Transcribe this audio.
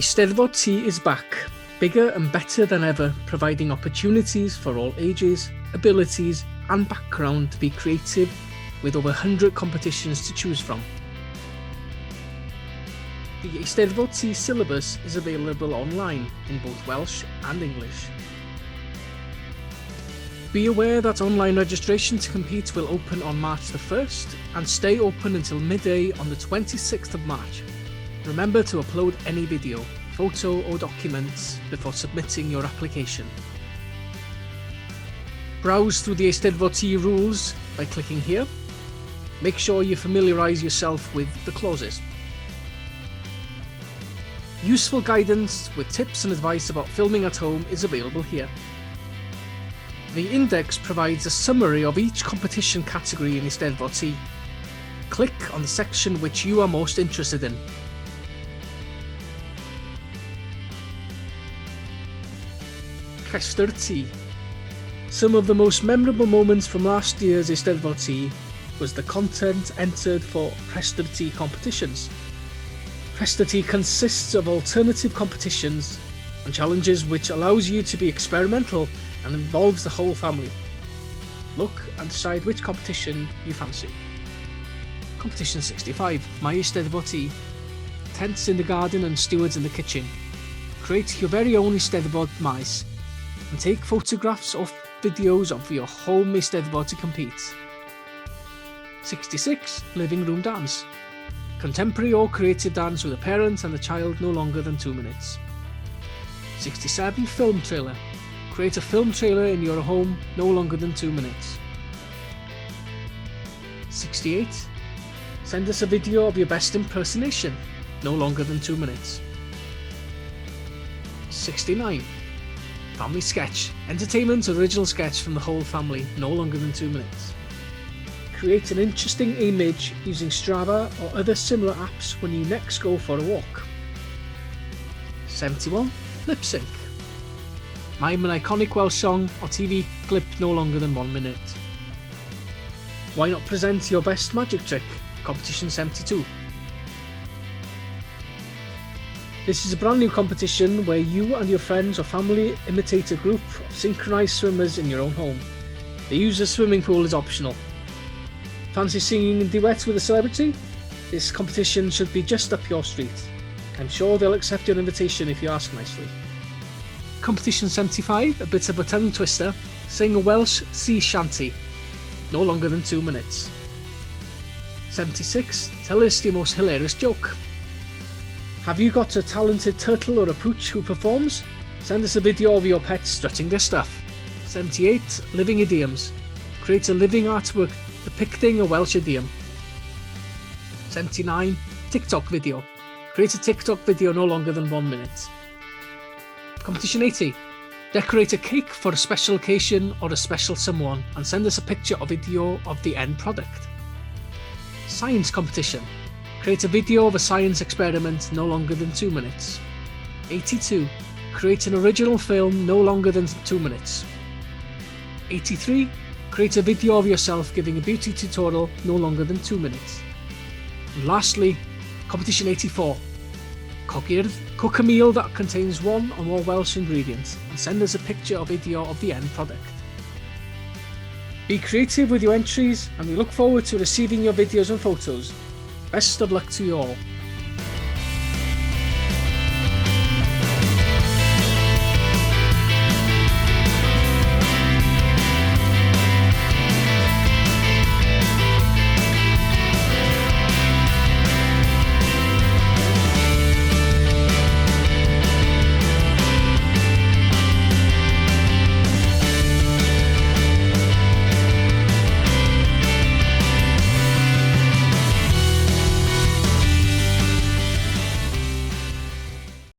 Eisteddfod T is back, bigger and better than ever, providing opportunities for all ages, abilities and background to be creative with over 100 competitions to choose from. The Eisteddfod T syllabus is available online in both Welsh and English. Be aware that online registration to compete will open on March the 1st and stay open until midday on the 26th of March. Remember to upload any video, photo or documents before submitting your application. Browse through the Eisteddfod T rules by clicking here. Make sure you familiarise yourself with the clauses. Useful guidance with tips and advice about filming at home is available here. The index provides a summary of each competition category in Eisteddfod T. Click on the section which you are most interested in. Rhestr T. Some of the most memorable moments from last year's Eisteddfod T was the content entered for Rhestr T competitions. Rhestr T consists of alternative competitions and challenges which allows you to be experimental and involves the whole family. Look and decide which competition you fancy. Competition 65, My Eisteddfod T. Tents in the garden and stewards in the kitchen. Create your very own Eisteddfod mice and take photographs or videos of your home Eisteddfod to compete. 66, Living Room Dance. Contemporary or creative dance with a parent and a child no longer than 2 minutes. 67, Film Trailer. Create a film trailer in your home no longer than 2 minutes. 68, send us a video of your best impersonation, no longer than 2 minutes. 69, Family Sketch. Entertainment original sketch from the whole family, no longer than 2 minutes. Create an interesting image using Strava or other similar apps when you next go for a walk. 71, Lip Sync. Mime an iconic Welsh song or TV clip no longer than 1 minute. Why not present your best magic trick? Competition 72. This is a brand new competition where you and your friends or family imitate a group of synchronised swimmers in your own home. The use of swimming pool is optional. Fancy singing a duet with a celebrity? This competition should be just up your street. I'm sure they'll accept your invitation if you ask nicely. Competition 75, a bit of a tongue twister. Sing a Welsh sea shanty, no longer than 2 minutes. 76, tell us your most hilarious joke. Have you got a talented turtle or a pooch who performs? Send us a video of your pet strutting their stuff. 78, living idioms. Create a living artwork depicting a Welsh idiom. 79, TikTok video. Create a TikTok video no longer than 1 minute. Competition 80, decorate a cake for a special occasion or a special someone and send us a picture or video of the end product. Science competition, create a video of a science experiment no longer than 2 minutes. 82, create an original film no longer than 2 minutes. 83, create a video of yourself giving a beauty tutorial no longer than 2 minutes. And lastly, competition 84, cook a meal that contains one or more Welsh ingredients and send us a picture or video of the end product. Be creative with your entries and we look forward to receiving your videos and photos. Best of luck to you all.